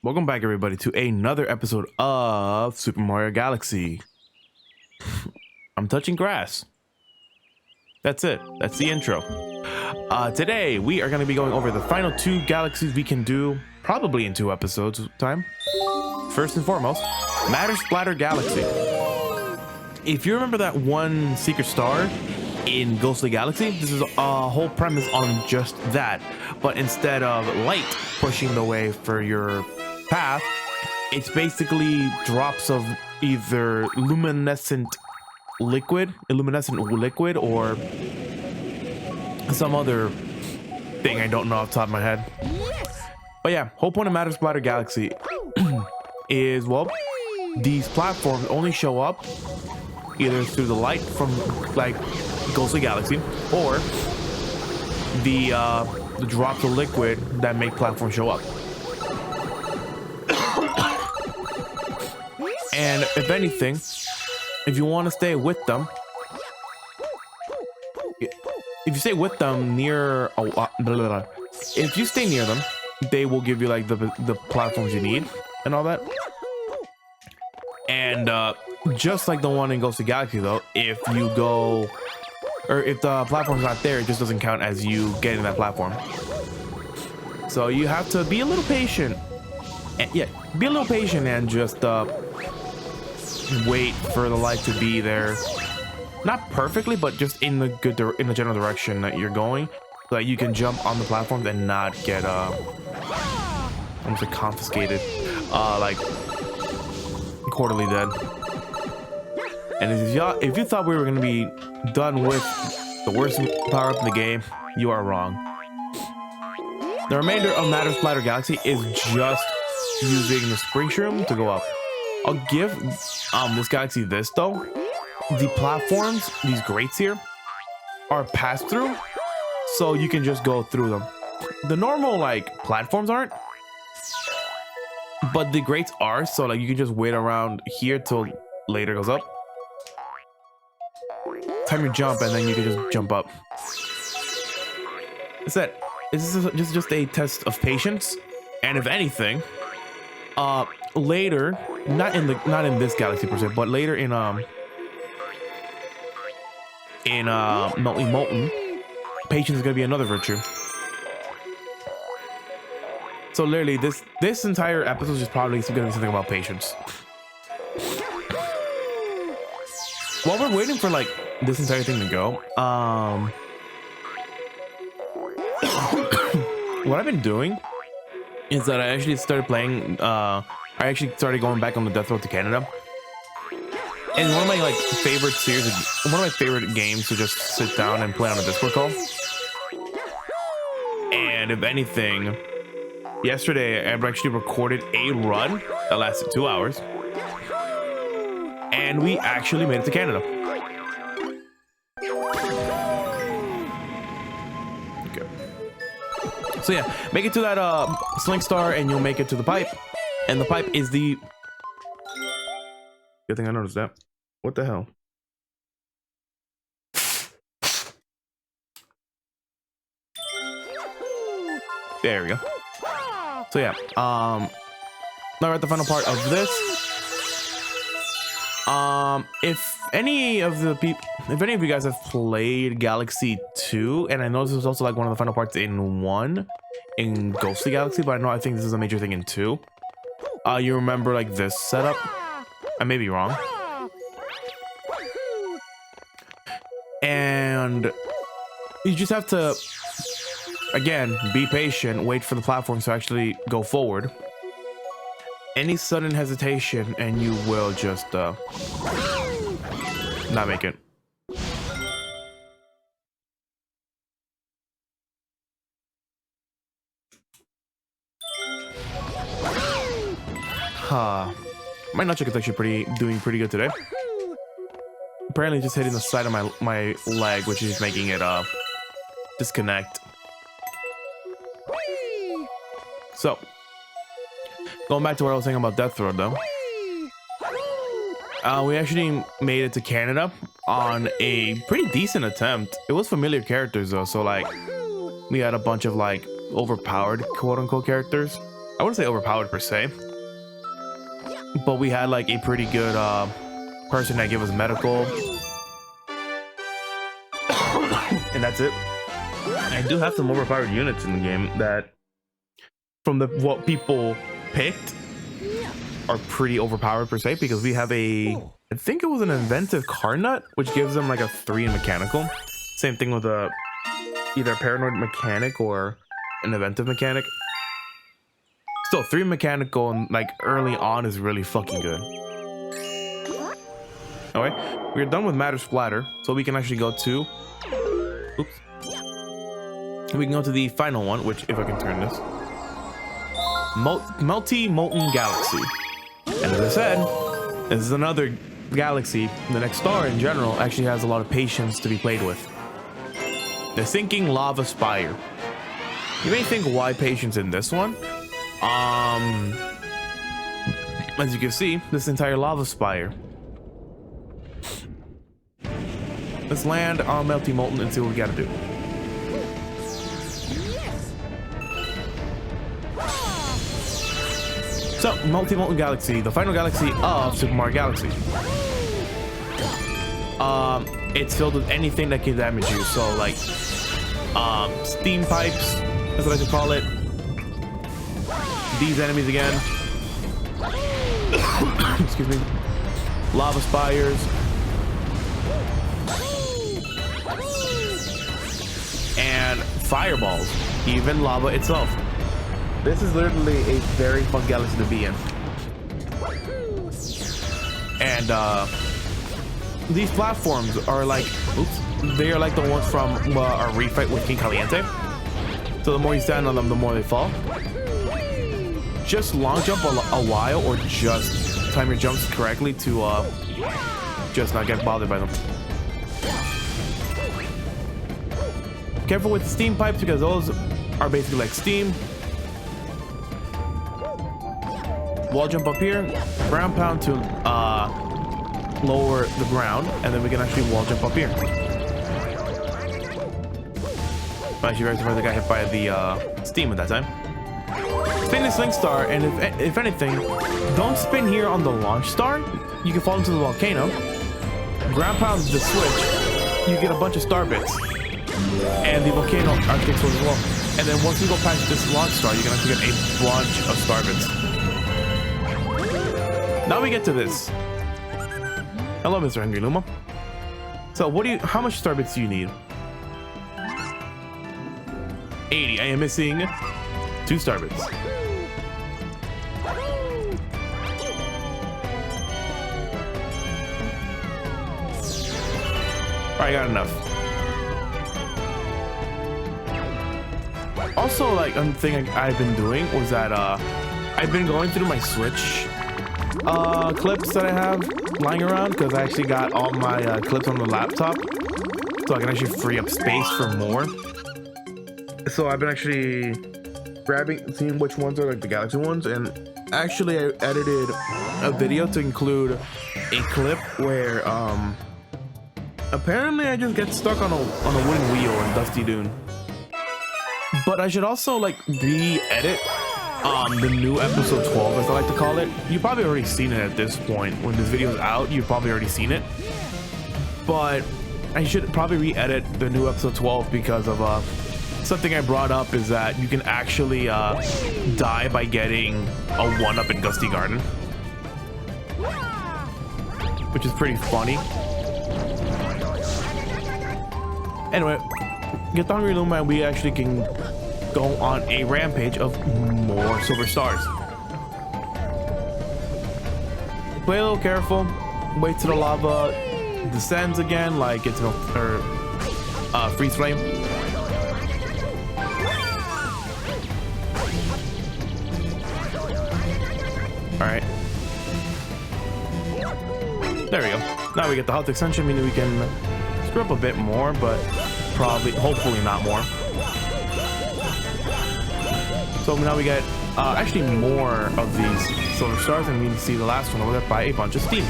Welcome back, everybody, to another episode of Super Mario Galaxy. I'm touching grass. That's it. That's the intro. Today, we are going to be going over the final two galaxies we can do, probably in 2 episodes time. First and foremost, Splatter Galaxy. If you remember that one secret star in Ghostly Galaxy, this is a whole premise on just that. But instead of light pushing the way for your path, it's basically drops of either luminescent liquid or some other thing I don't know off the top of my head. But yeah, whole point of Matter Splatter Galaxy is, well, these platforms only show up either through the light from like Ghostly Galaxy or the drops of liquid that make platforms show up. And if anything, if you want to stay with them, if you stay with them near, if you stay near them, they will give you like the platforms you need and all that. And just like the one in Ghostly Galaxy, though, if you go, or if the platform's not there, it just doesn't count as you getting that platform. So you have to be a little patient. And, yeah, be a little patient and just wait for the light to be there, not perfectly, but just in the general direction that you're going, so that you can jump on the platforms and not get almost like confiscated, like quarterly dead. And if you thought we were gonna be done with the worst power up in the game, you are wrong. The remainder of Matter Splatter Galaxy is just using the spring shroom to go up. I'll give this galaxy this though. The platforms, these grates here, are passed through, so you can just go through them. The normal like platforms aren't, but the grates are, so like you can just wait around here till later goes up. Time your jump, and then you can just jump up. That's it. This is just a test of patience, and if anything, later, not in this galaxy per se, but later in MultiMolten, patience is gonna be another virtue. So literally, this entire episode is probably gonna be something about patience. While we're waiting for like this entire thing to go, what I've been doing is that I actually started playing. I actually started going back on the Death Road to Canada. And one of my like favorite one of my favorite games to just sit down and play on a Discord call. And if anything, yesterday I actually recorded a run that lasted 2 hours. And we actually made it to Canada. Okay. So yeah, make it to that Slink Star and you'll make it to the pipe. And the pipe is the... Good thing I noticed that. What the hell? There we go. So yeah, now we're at the final part of this. If any of you guys have played Galaxy 2, and I know this was also like one of the final parts in 1 in Ghostly Galaxy, but I think this is a major thing in 2. You remember like this setup? I may be wrong. And you just have to, again, be patient, wait for the platforms to actually go forward. Any sudden hesitation and you will just not make it. My nunchuck is actually doing pretty good today. Apparently just hitting the side of my leg, which is making it disconnect. So going back to what I was saying about Death Road though. We actually made it to Canada on a pretty decent attempt. It was familiar characters though, so like we had a bunch of like overpowered quote-unquote characters. I wouldn't say overpowered per se, but we had like a pretty good person that gave us medical, and that's it. I do have some overpowered units in the game that, from what people picked, are pretty overpowered per se, because we have I think it was an inventive car nut, which gives them like a 3 in mechanical. Same thing with either a paranoid mechanic or an inventive mechanic. Still, 3 mechanical and like early on is really fucking good. Alright, we're done with Matter Splatter, so we can actually go to, oops, we can go to the final one, which, if I can turn this, MultiMolten Galaxy. And as I said, this is another galaxy. The next star in general actually has a lot of patience to be played with. The Sinking Lava Spire. You may think, why patience in this one? As you can see, this entire lava spire. Let's land on MultiMolten and see what we gotta do. So, MultiMolten Galaxy, the final galaxy of Super Mario Galaxy. It's filled with anything that can damage you. So, like, steam pipes, that's what I should call it. These enemies again. Excuse me. Lava spires. And fireballs. Even lava itself. This is literally a very fun galaxy to be in. And these platforms are like, oops, they are like the ones from our refight with King Caliente. So the more you stand on them, the more they fall. Just long jump a while, or just time your jumps correctly to just not get bothered by them. Careful with steam pipes, because those are basically like steam. Wall jump up here, ground pound to lower the ground, and then we can actually wall jump up here. I'm actually very surprised I got hit by the steam at that time. Spin this link star, and if anything, don't spin here on the launch star. You can fall into the volcano. Ground pound the switch, you get a bunch of star bits, and the volcano arctic as well. And then once you go past this launch star, you can actually get a bunch of star bits. Now we get to this. Hello, Mr. Hungry Luma. So how much star bits do you need? 80. I am missing 2 star bits. Alright, got enough. Also, like, one thing I've been doing was that I've been going through my Switch clips that I have lying around, because I actually got all my clips on the laptop, so I can actually free up space for more. So I've been actually seeing which ones are like the Galaxy ones, and actually I edited a video to include a clip where apparently I just get stuck on a wooden wheel in Dusty Dune. But I should also like re-edit the new episode 12, as I like to call it. You've probably already seen it at this point. When this video is out, you've probably already seen it. But I should probably re-edit the new episode 12, because of something I brought up is that you can actually die by getting a 1-up in Gusty Garden, which is pretty funny. Anyway, get the Hungry Luma, and we actually can go on a rampage of more silver stars. Play a little careful. Wait till the lava descends again, like it's freeze flame. All right. There we go. Now we get the health extension, meaning we can screw up a bit more, but hopefully not more. So now we get actually more of these silver stars, and we can see the last one over there by a bunch of steam.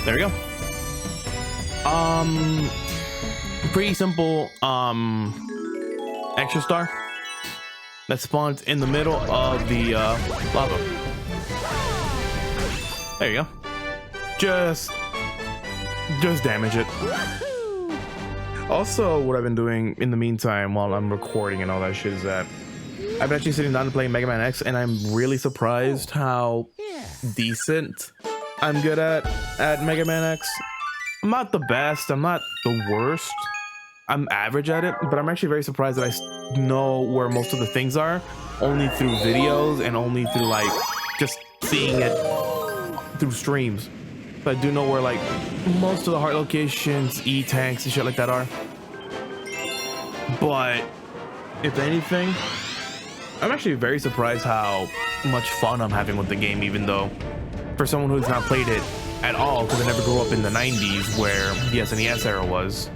There we go. Pretty simple extra star. that spawns in the middle of the lava. There you go. Just damage it. Also, what I've been doing in the meantime while I'm recording and all that shit is that I've been actually sitting down to play Mega Man X, and I'm really surprised how decent I'm good at Mega Man X. I'm not the best, I'm not the worst. I'm average at it, but I'm actually very surprised that I know where most of the things are only through videos and only through like just seeing it through streams. But I do know where like most of the heart locations, E-tanks and shit like that are. But if anything, I'm actually very surprised how much fun I'm having with the game, even though for someone who's not played it at all, because I never grew up in the 90s where the SNES era was,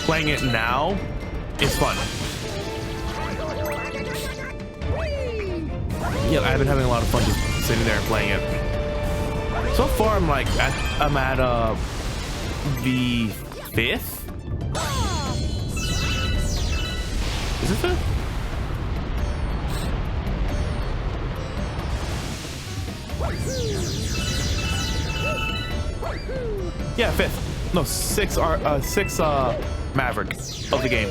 playing it now is fun. Yeah, I've been having a lot of fun just sitting there and playing it. So far, I'm at the 5th. Is it 5th? Yeah, 5th. No, 6 are 6 Maverick of the game.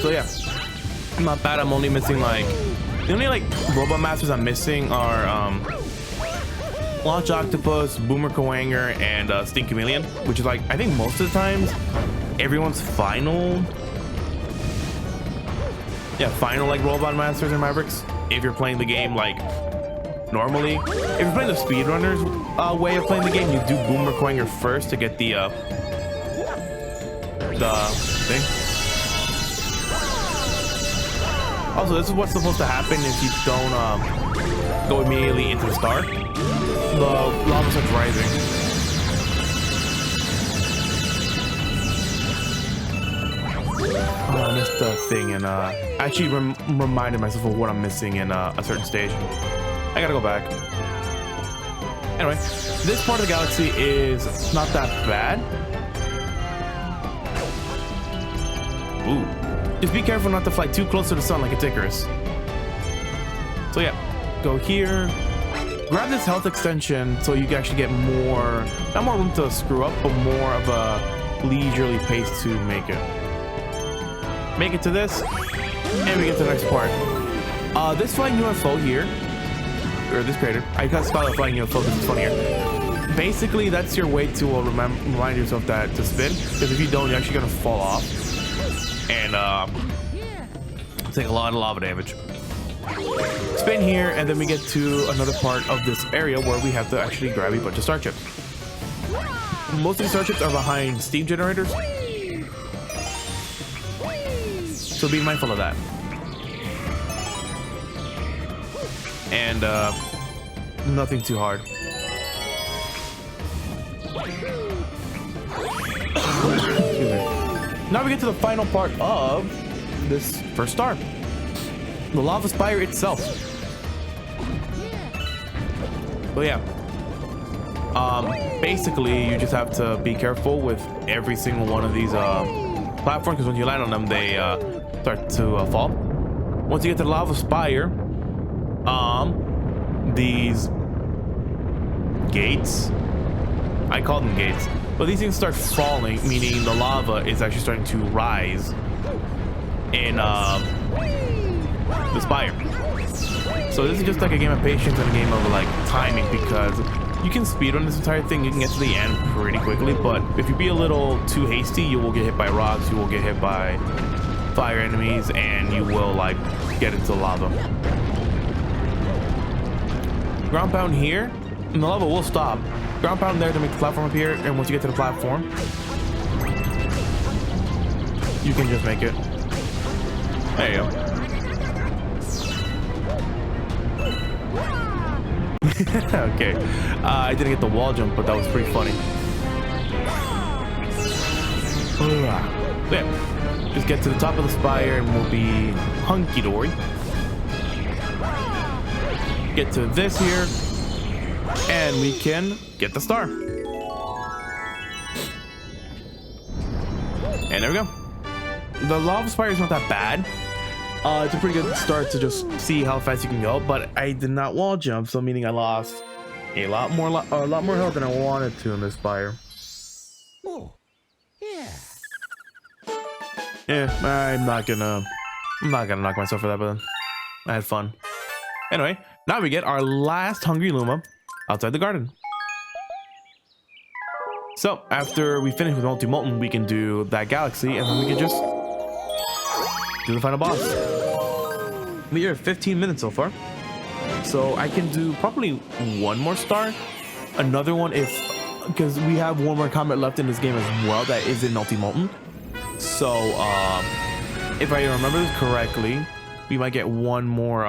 So yeah, not bad. I'm only missing like the only like robot masters I'm missing are Launch Octopus, Boomer Kawanger, and Sting Chameleon, which is like I think most of the times everyone's final like robot masters and Mavericks. If you're playing the game like normally, if you're playing the speedrunners way of playing the game, you do Boomer Kawanger first to get the thing. Also, this is what's supposed to happen if you don't go immediately into the star. The lava starts rising. Oh, I missed the thing, and I actually reminded myself of what I'm missing in a certain stage. I gotta go back. Anyway, this part of the galaxy is not that bad. Ooh. Just be careful not to fly too close to the sun like a Icarus. So yeah, go here. Grab this health extension so you can actually get more, not more room to screw up, but more of a leisurely pace to make it. Make it to this, and we get to the next part. This flying UFO here, or this crater, I can't spell it flying UFO because it's funnier. Basically, that's your way to remind yourself that to spin, because if you don't, you're actually gonna fall off and take a lot of lava damage. Spin here, and then we get to another part of this area where we have to actually grab a bunch of star chips. Most of the star chips are behind steam generators, so be mindful of that. And nothing too hard. Now we get to the final part of this first star, the lava spire itself. So yeah, basically you just have to be careful with every single one of these platforms, because when you land on them, they start to fall. Once you get to the lava spire, these gates, I call them gates, but these things start falling, meaning the lava is actually starting to rise in the spire. So this is just like a game of patience and a game of like timing, because you can speedrun this entire thing, you can get to the end pretty quickly, but if you be a little too hasty, you will get hit by rocks, you will get hit by fire enemies, and you will like get into lava. Ground pound here, and the lava will stop. Ground pound there to make the platform appear, and once you get to the platform, you can just make it. There you go. Okay, I didn't get the wall jump, but that was pretty funny. Yeah, just get to the top of the spire and we'll be hunky-dory. Get to this here, and we can get the star. And there we go. The lava spire is not that bad. It's a pretty good start to just see how fast you can go, but I did not wall jump, so meaning I lost a lot more health than I wanted to in this spire. Oh, yeah. Yeah, I'm not gonna knock myself for that, but I had fun. Anyway, now we get our last hungry Luma outside the garden. So after we finish with MultiMolten, we can do that galaxy, and then we can just do the final boss. We are at 15 minutes so far, so I can do probably one more star, another one because we have one more combat left in this game as well that is in MultiMolten. So if I remember this correctly, we might get one more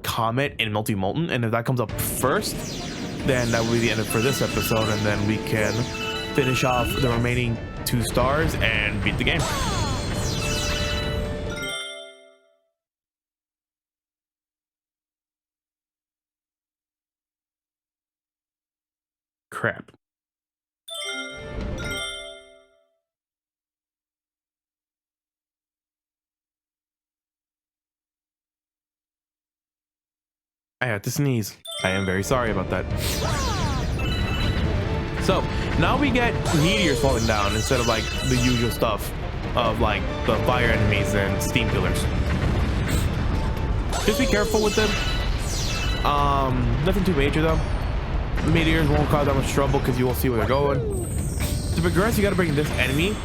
comet in MultiMolten, and if that comes up first, then that will be the end for this episode, and then we can finish off the remaining 2 stars and beat the game. Crap. I had to sneeze. I am very sorry about that. So now we get meteors falling down instead of like the usual stuff of like the fire enemies and steam pillars. Just be careful with them. Nothing too major though. The meteors won't cause that much trouble because you will see where they're going. To progress, you got to bring this enemy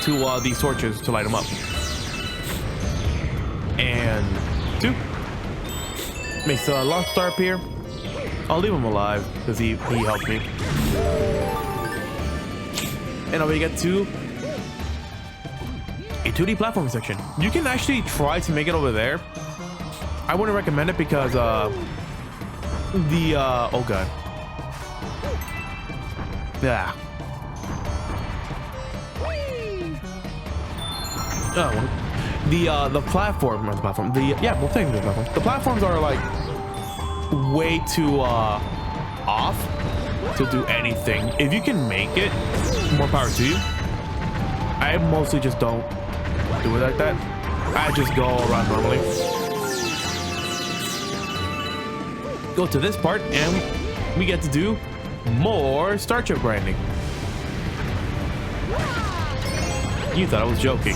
to these torches to light them up. And 2 makes a lost star appear. I'll leave him alive because he helped me. And now we get to a 2D platform section. You can actually try to make it over there. I wouldn't recommend it because oh god. Yeah. Oh, the platform, we'll take the platform. The platforms are like way too off to do anything. If you can make it, more power to you. I mostly just don't do it like that. I just go around normally. Go to this part and we get to do more star chip grinding. You thought I was joking.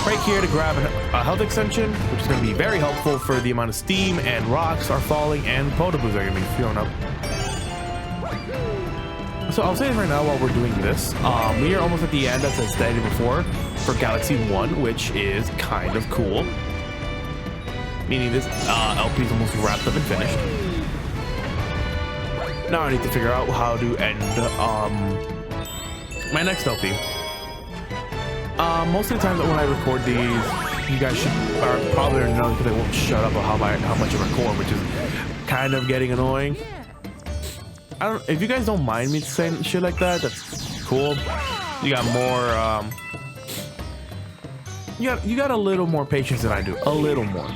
Right here to grab a health extension, which is going to be very helpful for the amount of steam and rocks are falling and potaboos are going to be filling up. So I'll say right now while we're doing this, we are almost at the end, as I stated before, for Galaxy 1, which is kind of cool. Meaning this LP is almost wrapped up and finished. Now I need to figure out how to end my next LP. Most of the time that when I record these, you guys are probably already know because I won't shut up about how much I record, which is kind of getting annoying. If you guys don't mind me saying shit like that, that's cool. You got more you got a little more patience than I do. A little more.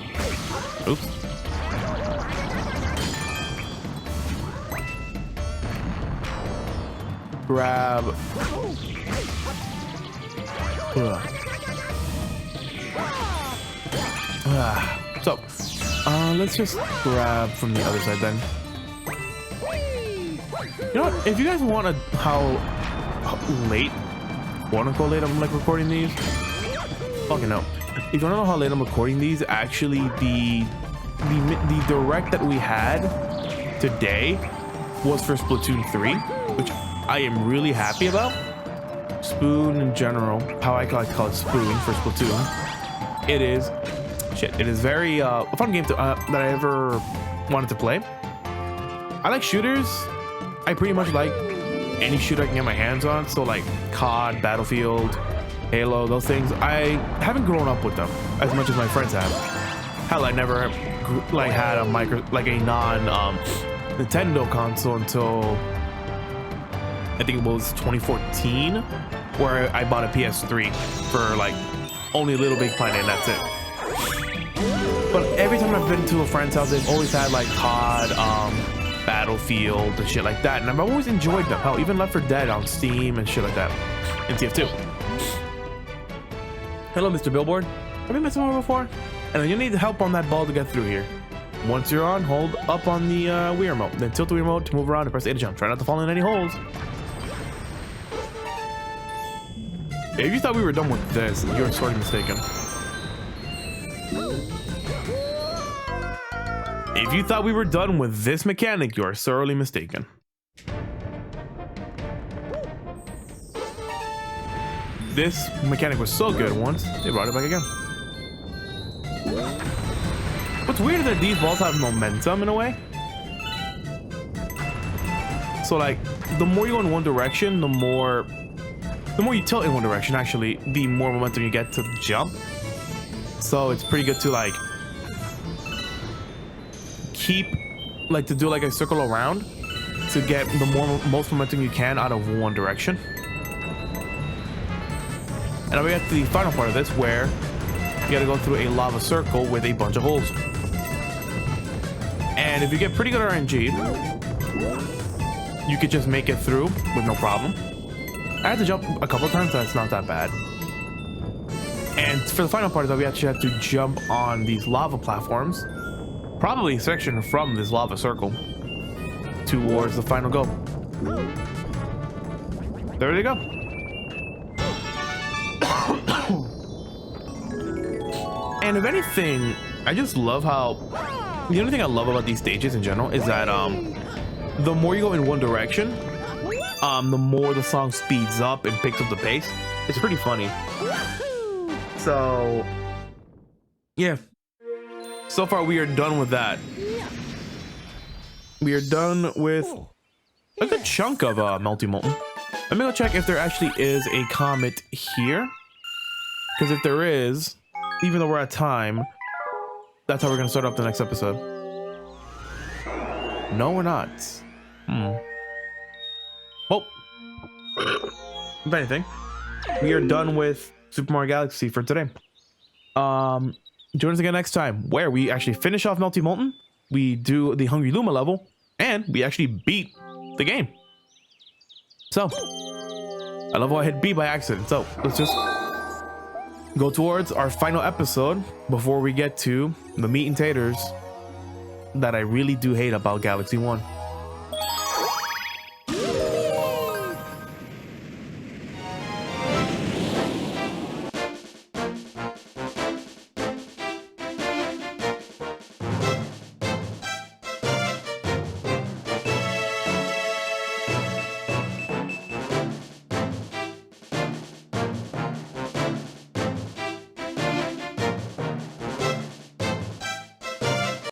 Oops. Grab. So, let's just grab from the other side then. You know what? If you guys want to, how late, quote-unquote late I'm like recording these, fucking no. If you don't know how late I'm recording these, actually the direct that we had today was for Splatoon 3, which I am really happy about. Spoon in general, how I call it Spoon for Splatoon. It is very a fun game that I ever wanted to play. I like shooters. I pretty much like any shooter I can get my hands on. So like COD, Battlefield, Halo, those things. I haven't grown up with them as much as my friends have. Hell, I never like had a non Nintendo console until I think it was 2014, where I bought a PS3 for like only Little Big Planet, and that's it. But every time I've been to a friend's house, they've always had like COD, Battlefield, and shit like that. And I've always enjoyed them. Hell, even Left 4 Dead on Steam and shit like that. And TF2. Hello, Mr. Billboard. Have you met someone before? And you need help on that ball to get through here. Once you're on, hold up on the Wii remote. Then tilt the Wii remote to move around and press A to jump. Try not to fall in any holes. If you thought we were done with this, you're sorely mistaken. If you thought we were done with this mechanic, you are sorely mistaken. This mechanic was so good once, they brought it back again. What's weird is that these balls have momentum in a way. So like, the more you go in one direction, the more you tilt in one direction, actually, the more momentum you get to jump. So it's pretty good to like keep, like to do like a circle around to get the most momentum you can out of one direction. And now we get to the final part of this where you gotta go through a lava circle with a bunch of holes. And if you get pretty good RNG, you could just make it through with no problem. I had to jump a couple of times, that's not that bad. And for the final part of that, we actually had to jump on these lava platforms, probably a section from this lava circle, towards the final goal. There they go. And if anything, I just love how, the only thing I love about these stages in general is that the more you go in one direction, the more the song speeds up and picks up the pace. It's pretty funny. So yeah, so far we are done with that. We are done with a good chunk of MultiMolten. Let me go check if there actually is a comet here, because if there is, even though we're at time, that's how we're gonna start up the next episode. No, we're not. Well, if anything, we are done with Super Mario Galaxy for today. Join us again next time, where we actually finish off MultiMolten, we do the Hungry Luma level, and we actually beat the game. So, I love how I hit B by accident. So, let's just go towards our final episode before we get to the meat and taters that I really do hate about Galaxy 1.